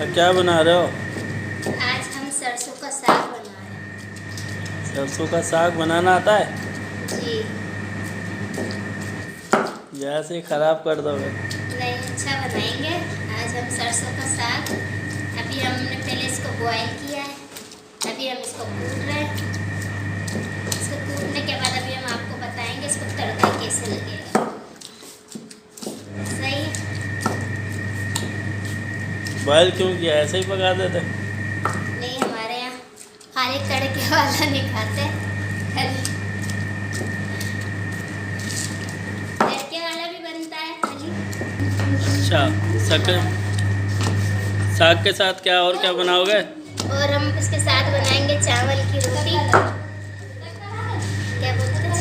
क्या बना रहे हो? आज हम सरसों का साग बना रहे हैं। सरसों का साग बनाना आता है? जी जैसे ही खराब कर दोगे। नहीं, अच्छा बनाएंगे। आज हम सरसों का साग, अभी हमने पहले इसको बॉईल किया है, अभी हम इसको कूट रहे हैं। इसको कूटने के बाद अभी हम आपको बताएंगे इसको तड़का कैसे लगेगा। सही है? बॉयल क्यों किया? ऐसे ही पका देते? नहीं, हमारे यहाँ खाली तड़के वाला नहीं खाते, खाली तड़के वाला भी बनता है खाली। अच्छा, साग के साथ क्या और क्या बनाओगे? और हम इसके साथ बनाएंगे चावल की रोटी। क्या बोलते हैं?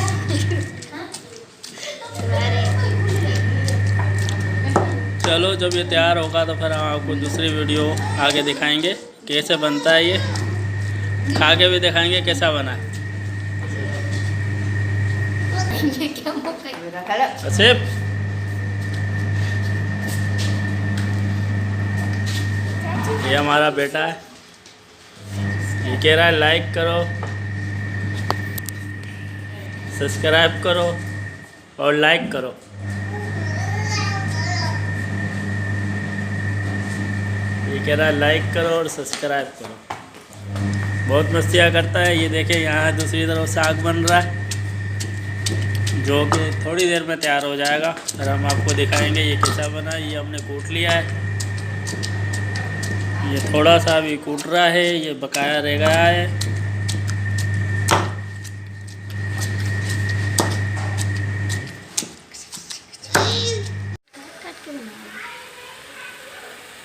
चलो, जब ये तैयार होगा तो फिर हम आपको दूसरी वीडियो आगे दिखाएंगे कैसे बनता है। ये खा के भी दिखाएंगे कैसा बना है। आसिफ, ये हमारा बेटा है, ये कह रहा है लाइक करो, सब्सक्राइब करो और लाइक करो। ये कह रहा है लाइक करो और सब्सक्राइब करो। बहुत मस्तियाँ करता है। ये देखें, यहाँ दूसरी तरफ साग बन रहा है जो कि थोड़ी देर में तैयार हो जाएगा। फिर हम आपको दिखाएंगे ये कैसा बना। ये हमने कूट लिया है, ये थोड़ा सा भी कूट रहा है, ये बकाया रह गया है।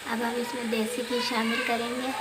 अब हम इसमें देसी घी शामिल करेंगे।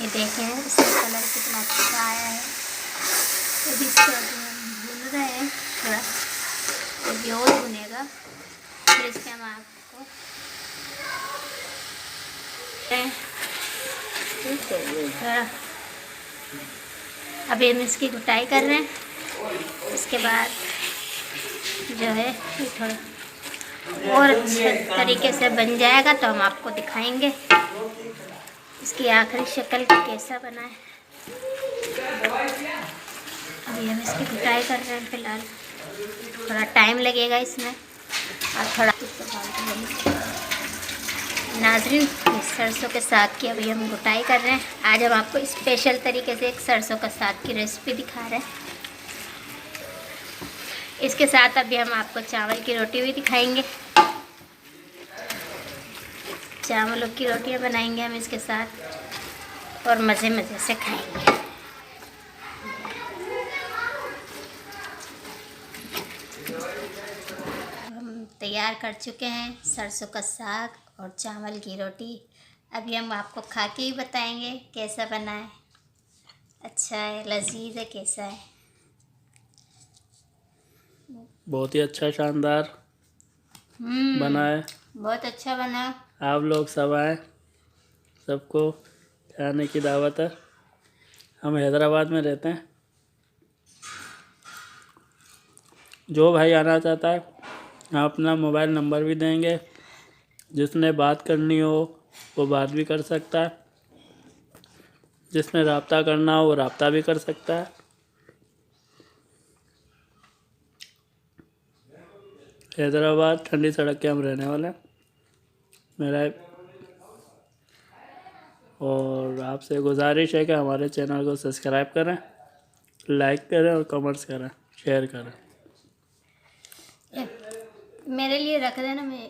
ये देखें इसका कलर कितना अच्छा आया है। अभी इसको भून रहे हैं थोड़ा, अभी और भुनेगा, फिर इसके हम आपको अभी हम इसकी कुटाई कर रहे हैं। इसके बाद जो है ये थोड़ा और अच्छे तरीके से बन जाएगा तो हम आपको दिखाएंगे इसकी आखिरी शक्ल कैसा बना है। अभी हम इसकी कुटाई कर रहे हैं। फिलहाल थोड़ा टाइम लगेगा इसमें और थोड़ा नाज़रीन, सरसों के साग की अभी हम कुटाई कर रहे हैं। आज हम आपको स्पेशल तरीके से एक सरसों का साग की रेसिपी दिखा रहे हैं। इसके साथ अभी हम आपको चावल की रोटी भी दिखाएंगे। चावलों की रोटियां बनाएंगे हम इसके साथ और मज़े मज़े से खाएंगे। हम तैयार कर चुके हैं सरसों का साग और चावल की रोटी। अभी हम आपको खा के ही बताएंगे कैसा बना है। अच्छा है, लजीज है, कैसा है? बहुत ही अच्छा, शानदार बना है। बहुत अच्छा बना। आप लोग सब आए, सबको खाने की दावत है। हम हैदराबाद में रहते हैं। जो भाई आना चाहता है हम अपना मोबाइल नंबर भी देंगे, जिसने बात करनी हो वो बात भी कर सकता है, जिसने रब्ता करना हो वो रब्ता भी कर सकता है। हैदराबाद ठंडी सड़क के हम रहने वाले हैं। मेरा और आपसे गुजारिश है कि हमारे चैनल को सब्सक्राइब करें, लाइक करें और कमेंट्स करें, शेयर करें। मेरे लिए रख देना, मैं